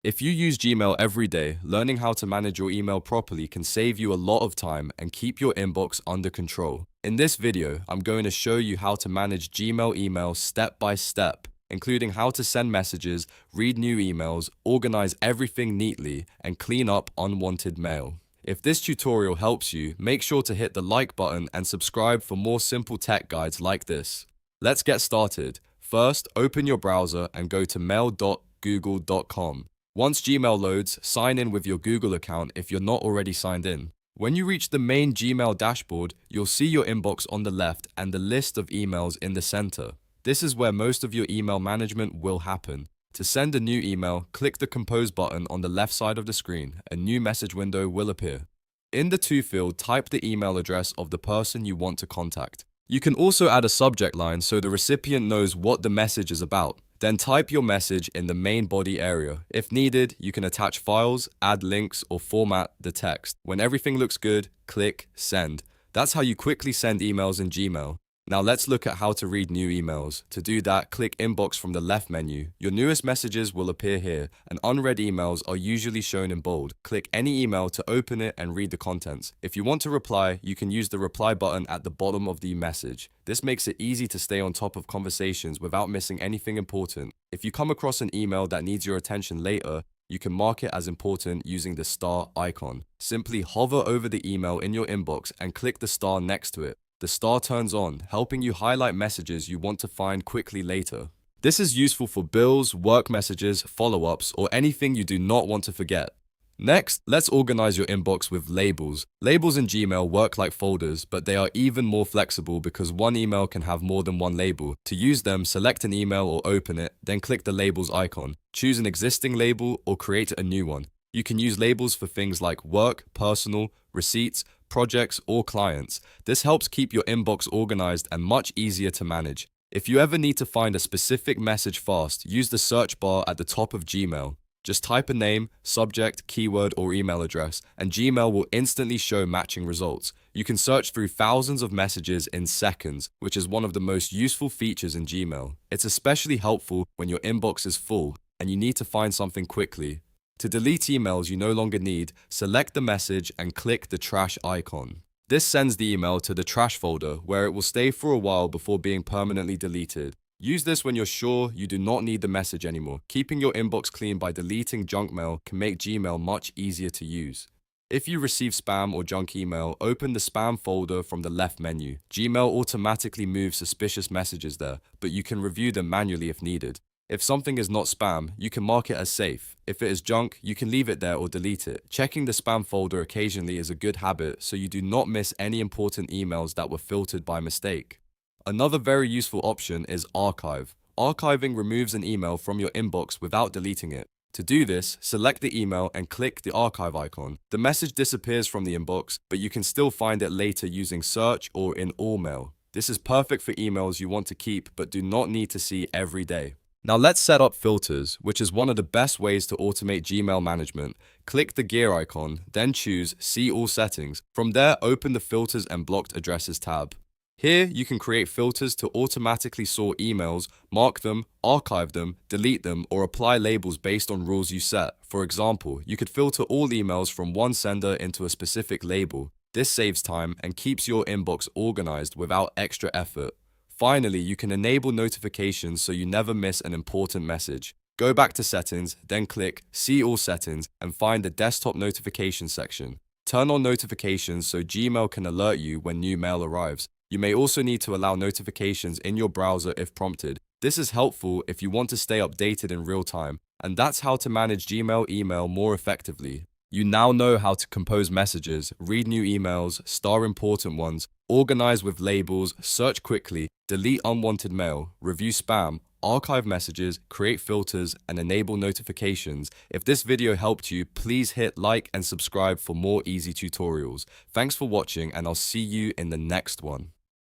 If you use Gmail every day, learning how to manage your email properly can save you a lot of time and keep your inbox under control. In this video, I'm going to show you how to manage Gmail emails step by step, including how to send messages, read new emails, organize everything neatly, and clean up unwanted mail. If this tutorial helps you, make sure to hit the like button and subscribe for more simple tech guides like this. Let's get started. First, open your browser and go to mail.google.com. Once Gmail loads, sign in with your Google account if you're not already signed in. When you reach the main Gmail dashboard, you'll see your inbox on the left and the list of emails in the center. This is where most of your email management will happen. To send a new email, click the Compose button on the left side of the screen. A new message window will appear. In the To field, type the email address of the person you want to contact. You can also add a subject line so the recipient knows what the message is about. Then type your message in the main body area. If needed, you can attach files, add links, or format the text. When everything looks good, click Send. That's how you quickly send emails in Gmail. Now let's look at how to read new emails. To do that, click Inbox from the left menu. Your newest messages will appear here, and unread emails are usually shown in bold. Click any email to open it and read the contents. If you want to reply, you can use the reply button at the bottom of the message. This makes it easy to stay on top of conversations without missing anything important. If you come across an email that needs your attention later, you can mark it as important using the star icon. Simply hover over the email in your inbox and click the star next to it. The star turns on, helping you highlight messages you want to find quickly later. This is useful for bills, work messages, follow-ups, or anything you do not want to forget. Next, let's organize your inbox with labels. Labels in Gmail work like folders, but they are even more flexible because one email can have more than one label. To use them, select an email or open it, then click the labels icon. Choose an existing label or create a new one. You can use labels for things like work, personal, receipts, projects, or clients. This helps keep your inbox organized and much easier to manage. If you ever need to find a specific message fast, use the search bar at the top of Gmail. Just type a name, subject, keyword, or email address, and Gmail will instantly show matching results. You can search through thousands of messages in seconds, which is one of the most useful features in Gmail. It's especially helpful when your inbox is full and you need to find something quickly. To delete emails you no longer need, select the message and click the trash icon. This sends the email to the trash folder, where it will stay for a while before being permanently deleted. Use this when you're sure you do not need the message anymore. Keeping your inbox clean by deleting junk mail can make Gmail much easier to use. If you receive spam or junk email, open the spam folder from the left menu. Gmail automatically moves suspicious messages there, but you can review them manually if needed. If something is not spam, you can mark it as safe. If it is junk, you can leave it there or delete it. Checking the spam folder occasionally is a good habit so you do not miss any important emails that were filtered by mistake. Another very useful option is Archive. Archiving removes an email from your inbox without deleting it. To do this, select the email and click the archive icon. The message disappears from the inbox, but you can still find it later using search or in all mail. This is perfect for emails you want to keep but do not need to see every day. Now let's set up filters, which is one of the best ways to automate Gmail management. Click the gear icon, then choose See All Settings. From there, open the Filters and Blocked Addresses tab. Here, you can create filters to automatically sort emails, mark them, archive them, delete them, or apply labels based on rules you set. For example, you could filter all emails from one sender into a specific label. This saves time and keeps your inbox organized without extra effort. Finally, you can enable notifications so you never miss an important message. Go back to Settings, then click See All Settings and find the Desktop Notifications section. Turn on notifications so Gmail can alert you when new mail arrives. You may also need to allow notifications in your browser if prompted. This is helpful if you want to stay updated in real time, and that's how to manage Gmail email more effectively. You now know how to compose messages, read new emails, star important ones, organize with labels, search quickly, delete unwanted mail, review spam, archive messages, create filters, and enable notifications. If this video helped you, please hit like and subscribe for more easy tutorials. Thanks for watching, and I'll see you in the next one.